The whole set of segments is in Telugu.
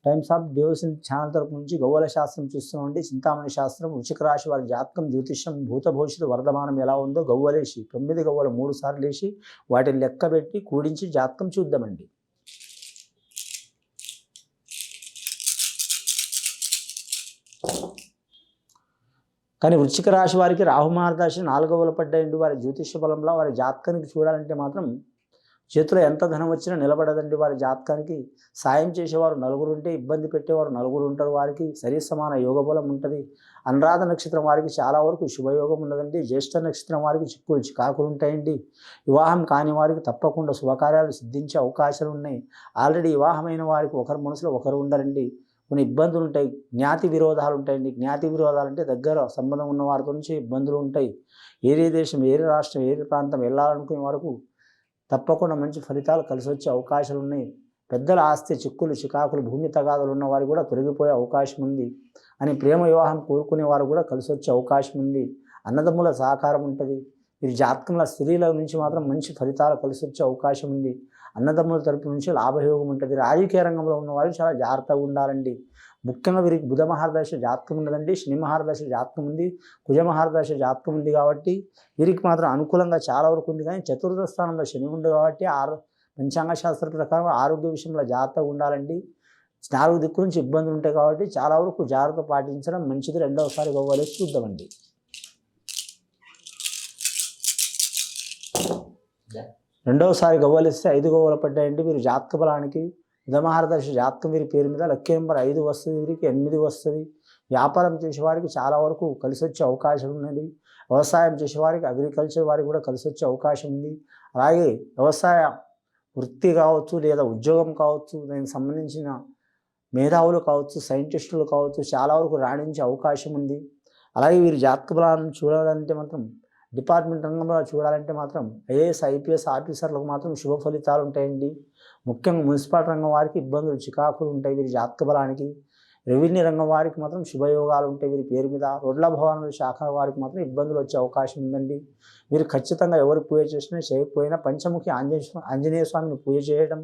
టైమ్స్ ఆఫ్ డివోషన్ ఛానల్ తరపు నుంచి గవ్వల శాస్త్రం చూస్తున్నామండి. చింతామణి శాస్త్రం, వృశ్చిక రాశి వారి జాతకం, జ్యోతిష్యం, భూత భవిష్యత్తు వర్ధమానం ఎలా ఉందో గవ్వలేసి 9 గవ్వలు 3 సార్లు వేసి వాటిని లెక్క పెట్టి కూడించి జాతకం చూద్దామండి. కానీ వృశ్చిక రాశి వారికి రాహు మహర్దశ 4 గవ్వలు పడ్డాయండి. వారి జ్యోతిష్య బలంలో వారి జాతకానికి చూడాలంటే మాత్రం చేతిలో ఎంత ధనం వచ్చినా నిలబడదండి. వారి జాతకానికి సాయం చేసేవారు నలుగురు ఉంటే, ఇబ్బంది పెట్టేవారు నలుగురు ఉంటారు. వారికి సరి సమాన యోగ బలం ఉంటుంది. అనురాధ నక్షత్రం వారికి చాలా వరకు శుభయోగం ఉన్నదండి. జ్యేష్ఠ నక్షత్రం వారికి చిక్కులు చికాకులు ఉంటాయండి. వివాహం కాని వారికి తప్పకుండా శుభకార్యాలు సిద్ధించే అవకాశాలు ఉన్నాయి. ఆల్రెడీ వివాహమైన వారికి ఒకరి మనసులో ఒకరు ఉండరండి. కొన్ని ఇబ్బందులు ఉంటాయి. జ్ఞాతి విరోధాలు ఉంటాయండి. జ్ఞాతి విరోధాలు అంటే దగ్గర సంబంధం ఉన్న వారితో నుంచి ఇబ్బందులు ఉంటాయి. ఏరే దేశం, ఏరే రాష్ట్రం, ఏరే ప్రాంతం వెళ్ళాలనుకునే వరకు తప్పకుండా మంచి ఫలితాలు కలిసి వచ్చే అవకాశాలు ఉన్నాయి. పెద్దల ఆస్తి చిక్కులు చికాకులు భూమి తగాదాలు ఉన్న వారు కూడా తొలగిపోయే అవకాశం ఉంది. అని ప్రేమ వివాహం కోరుకునే వారు కూడా కలిసి వచ్చే అవకాశం ఉంది. అన్నదమ్ముల సహకారం ఉంటుంది. వీరి జాతకంలో స్త్రీల నుంచి మాత్రం మంచి ఫలితాలు కలిసి వచ్చే అవకాశం ఉంది. అన్నదమ్ముల తరపు నుంచి లాభయోగం ఉంటుంది. రాజకీయ రంగంలో ఉన్నవారు చాలా జాగ్రత్తగా ఉండాలండి. ముఖ్యంగా వీరికి బుధ మహర్దశ జాతకం ఉన్నదండి. శని మహర్దశ జాతకం ఉంది. కుజ మహర్దశ జాతకం ఉంది కాబట్టి వీరికి మాత్రం అనుకూలంగా చాలా వరకు ఉంది. కానీ చతుర్థ స్థానంలో శని ఉంది కాబట్టి పంచాంగ శాస్త్ర ప్రకారం ఆరోగ్య విషయంలో జాగ్రత్తగా ఉండాలండి. 4 దిక్కు నుంచి ఇబ్బందులు ఉంటాయి కాబట్టి చాలా వరకు జాగ్రత్త పాటించడం మంచిది. రెండవసారి గవ్వలేసి చూద్దామండి. రెండవసారి గవ్వలిస్తే 5 గవ్వలు పడ్డాయండి. వీరు జాతక బలానికి బుధ మహర్దశ జాతకం వీరి పేరు మీద లక్కీ నెంబర్ 5 వస్తుంది. వీరికి 8 వస్తుంది. వ్యాపారం చేసేవారికి చాలా వరకు కలిసి వచ్చే అవకాశం ఉన్నది. వ్యవసాయం చేసేవారికి, అగ్రికల్చర్ వారికి కూడా కలిసి వచ్చే అవకాశం ఉంది. అలాగే వ్యవసాయ వృత్తి కావచ్చు లేదా ఉద్యోగం కావచ్చు, దానికి సంబంధించిన మేధావులు కావచ్చు, సైంటిస్టులు కావచ్చు, చాలా వరకు రాణించే అవకాశం ఉంది. అలాగే వీరి జాతక బలాన్ని చూడాలంటే మాత్రం డిపార్ట్మెంట్ రంగంలో చూడాలంటే మాత్రం ఐఏఎస్ ఐపీఎస్ ఆఫీసర్లకు మాత్రం శుభ ఫలితాలు ఉంటాయండి. ముఖ్యంగా మున్సిపాలిటీ రంగం వారికి ఇబ్బందులు చికాకులు ఉంటాయి వీరి జాతక బలానికి. రెవెన్యూ రంగం వారికి మాత్రం శుభయోగాలు ఉంటాయి వీరి పేరు మీద. రోడ్ల భవనాల శాఖ వారికి మాత్రం ఇబ్బందులు వచ్చే అవకాశం ఉందండి. మీరు ఖచ్చితంగా ఎవరు పూజ చేసినా చేయకపోయినా పంచముఖి ఆంజనేయ స్వామిని పూజ చేయడం,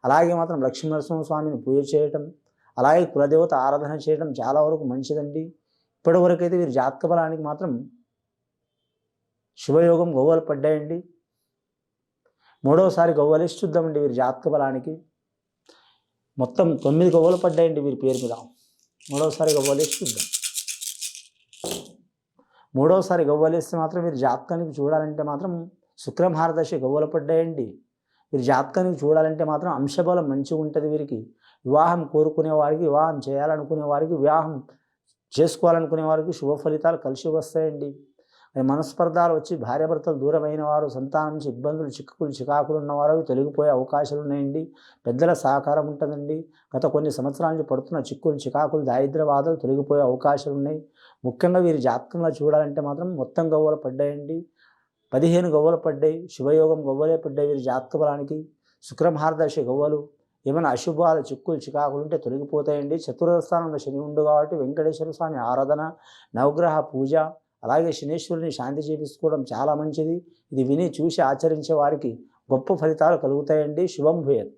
అలాగే మాత్రం లక్ష్మీనరసింహ స్వామిని పూజ చేయడం, అలాగే కులదేవత ఆరాధన చేయడం చాలా వరకు మంచిదండి. ఇప్పటివరకు అయితే వీరి జాతక బలానికి మాత్రం శుభయోగం గవ్వలు పడ్డాయండి. మూడవసారి గవ్వలేసి చూద్దామండి. వీరి జాతక బలానికి మొత్తం 9 గవ్వలు పడ్డాయండి వీరి పేరు మీద. మూడవసారి గవ్వలేసి చూద్దాం. మూడవసారి గవ్వలేస్తే మాత్రం వీరి జాతకానికి చూడాలంటే మాత్రం శుక్రమహారదశ గవ్వలు పడ్డాయండి. వీరి జాతకానికి చూడాలంటే మాత్రం అంశబలం మంచిగా ఉంటుంది వీరికి. వివాహం కోరుకునే వారికి, వివాహం చేయాలనుకునే వారికి, వివాహం చేసుకోవాలనుకునే వారికి శుభ ఫలితాలు కలిసి వస్తాయండి. మనస్పర్ధాలు వచ్చి భార్యాభర్తలు దూరమైన వారు, సంతానం నుంచి ఇబ్బందులు చికాకులు ఉన్నవారు తొలగిపోయే అవకాశాలు ఉన్నాయండి. పెద్దల సహకారం ఉంటుందండి. గత కొన్ని సంవత్సరాల నుంచి పడుతున్న చికాకులు దారిద్ర్య బాధలు తొలగిపోయే అవకాశాలు ఉన్నాయి. ముఖ్యంగా వీరి జాతకంలో చూడాలంటే మాత్రం మొత్తం గవ్వలు పడ్డాయండి. 15 గవ్వలు పడ్డాయి. శుభయోగం గవ్వలే పడ్డాయి వీరి జాతక బలానికి. శుక్రమహారదశ గవ్వలు. ఏమైనా అశుభాలు చికాకులు ఉంటే తొలగిపోతాయండి. చతుర్థ స్థానంలో శని ఉండు కాబట్టి వెంకటేశ్వర స్వామి ఆరాధన, నవగ్రహ పూజ, అలాగే శనేశ్వరుని శాంతి చేపించుకోవడం చాలా మంచిది. ఇది విని చూసి ఆచరించే వారికి గొప్ప ఫలితాలు కలుగుతాయండి. శుభం భూయత్.